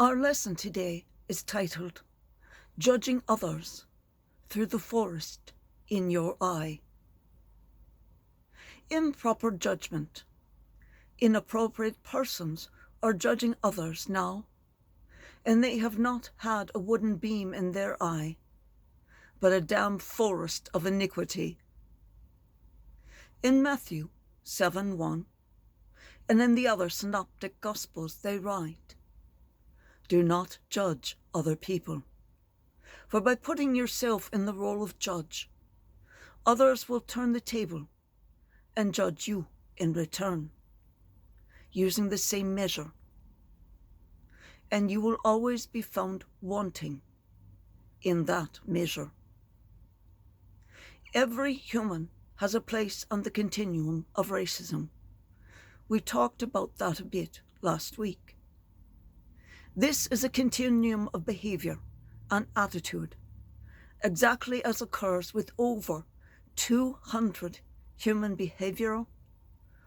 Our lesson today is titled, Judging Others Through the Forest in Your Eye. Improper judgment. Inappropriate persons are judging others now, and they have not had a wooden beam in their eye, but a damn forest of iniquity. In Matthew 7:1, and in the other synoptic Gospels they write, do not judge other people, for by putting yourself in the role of judge, others will turn the table and judge you in return, using the same measure, and you will always be found wanting in that measure. Every human has a place on the continuum of racism. We talked about that a bit last week. This is a continuum of behaviour and attitude, exactly as occurs with over 200 human behavioural,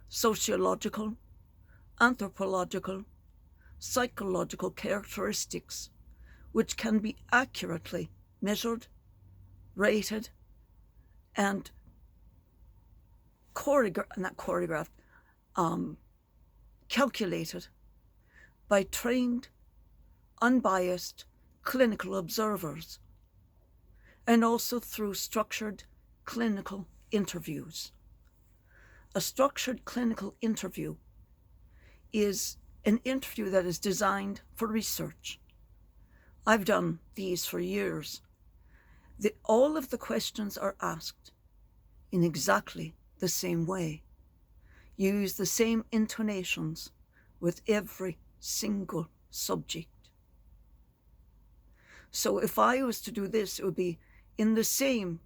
sociological, anthropological, psychological characteristics which can be accurately measured, rated, and calculated by trained, unbiased clinical observers, and also through structured clinical interviews. A structured clinical interview is an interview that is designed for research. I've done these for years. All of the questions are asked in exactly the same way. Use the same intonations with every single subject. So if I was to do this, it would be in the same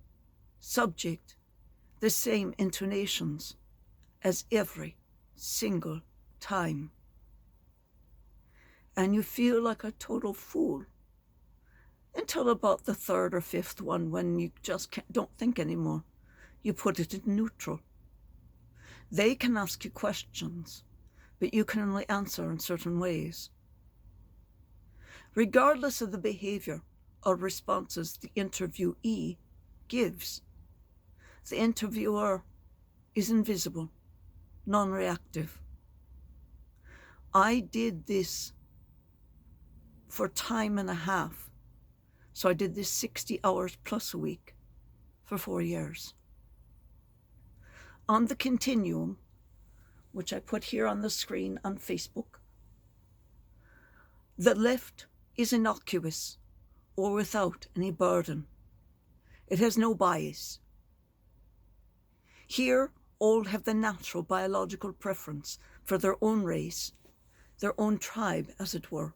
subject, the same intonations as every single time. And you feel like a total fool until about the third or fifth one, when you just don't think anymore. You put it in neutral. They can ask you questions, but you can only answer in certain ways. Regardless of the behaviour or responses the interviewee gives, the interviewer is invisible, non-reactive. I did this for time and a half, so I did this 60 hours plus a week for 4 years. On the continuum, which I put here on the screen on Facebook, the left is innocuous or without any burden. It has no bias. Here, all have the natural biological preference for their own race, their own tribe, as it were,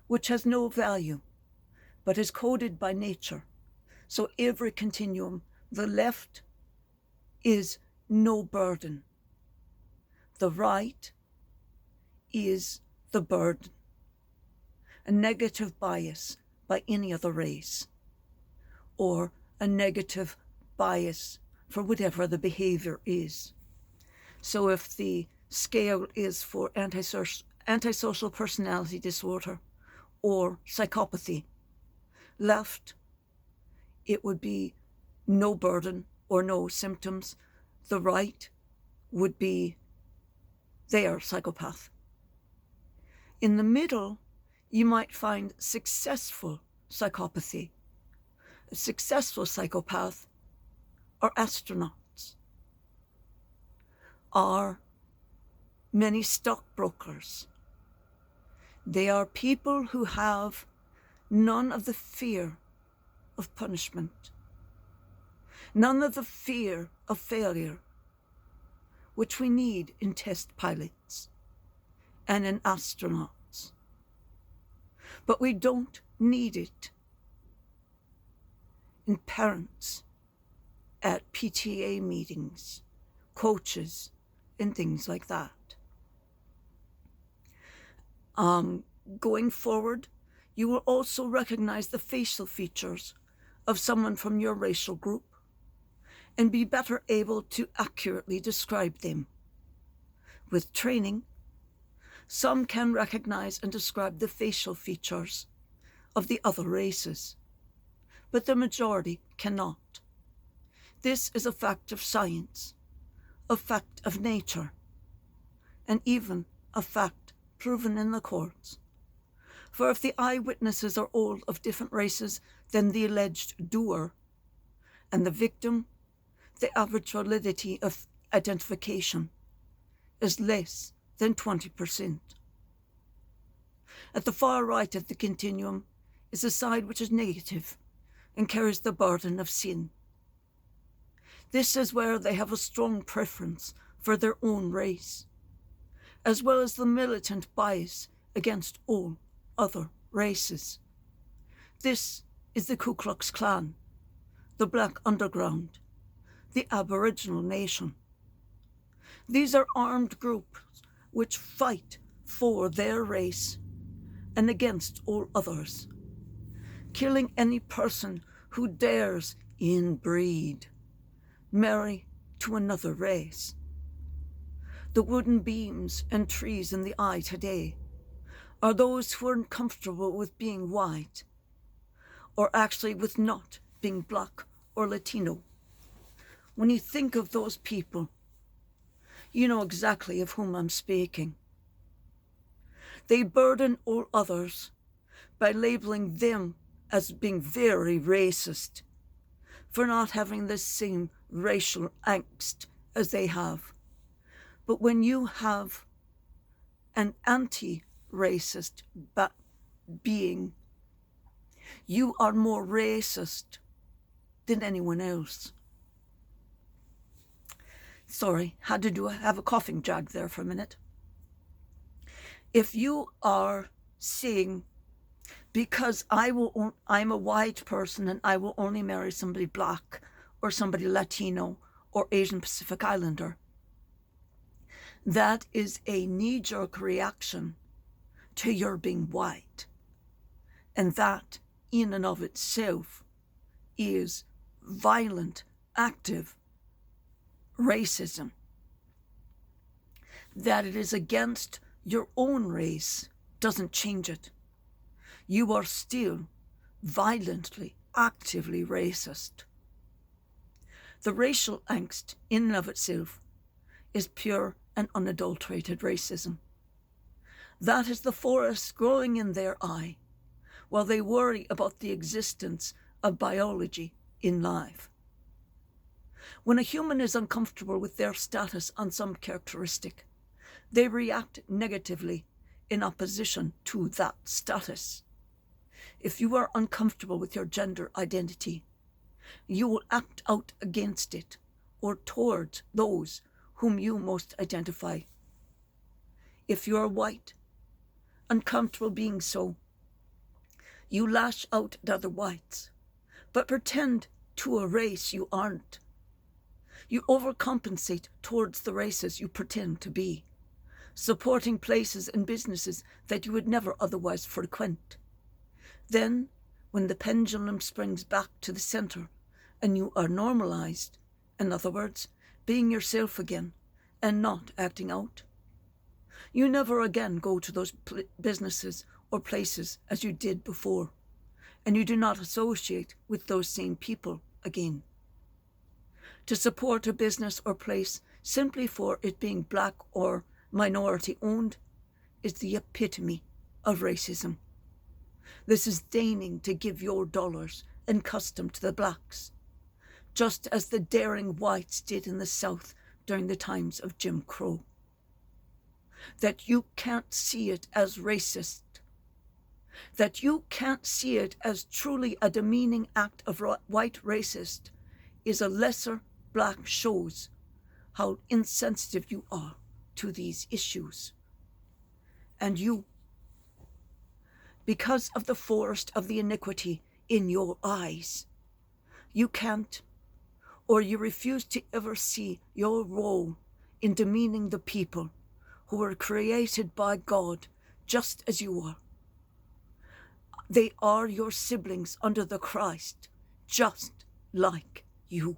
which has no value, but is coded by nature. So every continuum, the left is no burden. The right is the burden, a negative bias by any other race, or a negative bias for whatever the behaviour is. So if the scale is for antisocial personality disorder or psychopathy, left, it would be no burden or no symptoms. The right would be they are psychopath. In the middle, you might find successful psychopathy. A successful psychopath are astronauts, are many stockbrokers. They are people who have none of the fear of punishment, none of the fear of failure, which we need in test pilots and in astronauts. But we don't need it in parents, at PTA meetings, coaches, and things like that. Going forward, you will also recognize the facial features of someone from your racial group and be better able to accurately describe them. With training, Some can recognize and describe the facial features of the other races, but the majority cannot. This is a fact of science, a fact of nature, and even a fact proven in the courts. For if the eyewitnesses are all of different races than the alleged doer, and the victim, the average validity of identification is less than 20%. At the far right of the continuum is a side which is negative and carries the burden of sin. This is where they have a strong preference for their own race, as well as the militant bias against all other races. This is the Ku Klux Klan, the Black Underground, the Aboriginal Nation. These are armed groups which fight for their race and against all others, killing any person who dares inbreed, marry to another race. The wooden beams and trees in the eye today are those who are uncomfortable with being white, or actually with not being black or Latino. When you think of those people, you know exactly of whom I'm speaking. They burden all others by labeling them as being very racist for not having the same racial angst as they have. But when you have an anti-racist being, you are more racist than anyone else. Sorry, had to have a coughing jag there for a minute. If you are saying, because I'm a white person and I will only marry somebody black or somebody Latino or Asian Pacific Islander, that is a knee-jerk reaction to your being white. And that, in and of itself, is violent, active racism. That it is against your own race doesn't change it. You are still violently, actively racist. The racial angst in and of itself is pure and unadulterated racism. That is the forest growing in their eye while they worry about the existence of biology in life. When a human is uncomfortable with their status on some characteristic, they react negatively in opposition to that status. If you are uncomfortable with your gender identity, you will act out against it or towards those whom you most identify. If you are white, uncomfortable being so, you lash out at other whites, but pretend to a race you aren't. You overcompensate towards the races you pretend to be, supporting places and businesses that you would never otherwise frequent. Then, when the pendulum springs back to the centre and you are normalized, in other words, being yourself again and not acting out, you never again go to those businesses or places as you did before, and you do not associate with those same people again. To support a business or place simply for it being black or minority owned is the epitome of racism. This is deigning to give your dollars and custom to the blacks, just as the daring whites did in the South during the times of Jim Crow. That you can't see it as racist, that you can't see it as truly a demeaning act of white racist is a lesser black shows how insensitive you are to these issues. And you, because of the forest of the iniquity in your eyes, you can't, or you refuse to ever see your role in demeaning the people who were created by God just as you are. They are your siblings under the Christ, just like you.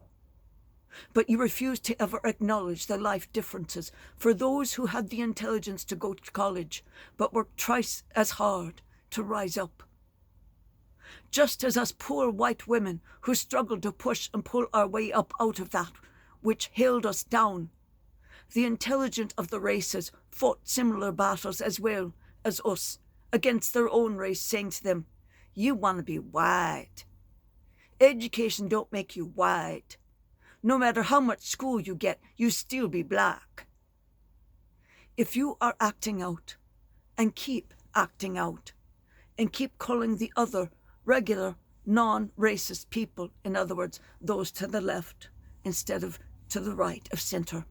But you refuse to ever acknowledge the life differences for those who had the intelligence to go to college, but worked twice as hard to rise up. Just as us poor white women who struggled to push and pull our way up out of that which held us down, the intelligent of the races fought similar battles as well as us against their own race, saying to them, "You want to be white. Education don't make you white. No matter how much school you get, you still be black." If you are acting out, and keep acting out, and keep calling the other regular, non-racist people, in other words, those to the left instead of to the right of centre,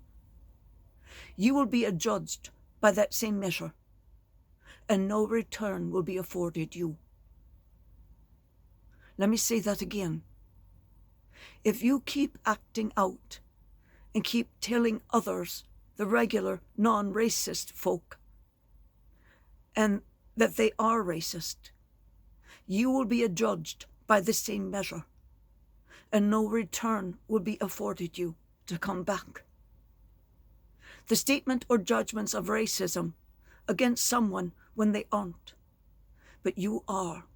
you will be adjudged by that same measure, and no return will be afforded you. Let me say that again. If you keep acting out and keep telling others, the regular, non-racist folk, and that they are racist, you will be adjudged by the same measure, and no return will be afforded you to come back. The statement or judgments of racism against someone when they aren't, but you are,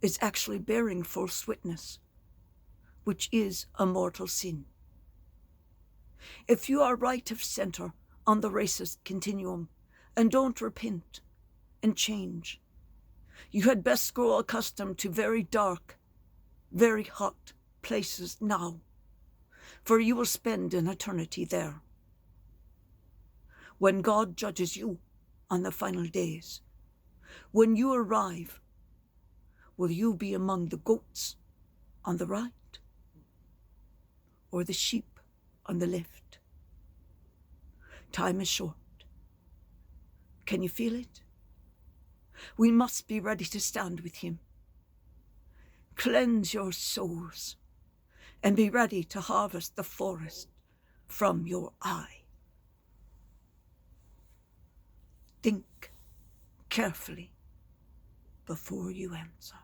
is actually bearing false witness, which is a mortal sin. If you are right of centre on the racist continuum and don't repent and change, you had best grow accustomed to very dark, very hot places now, for you will spend an eternity there. When God judges you on the final days, when you arrive, will you be among the goats on the right or the sheep on the left? Time is short. Can you feel it? We must be ready to stand with him. Cleanse your souls and be ready to harvest the forest from your eye. Think carefully before you answer.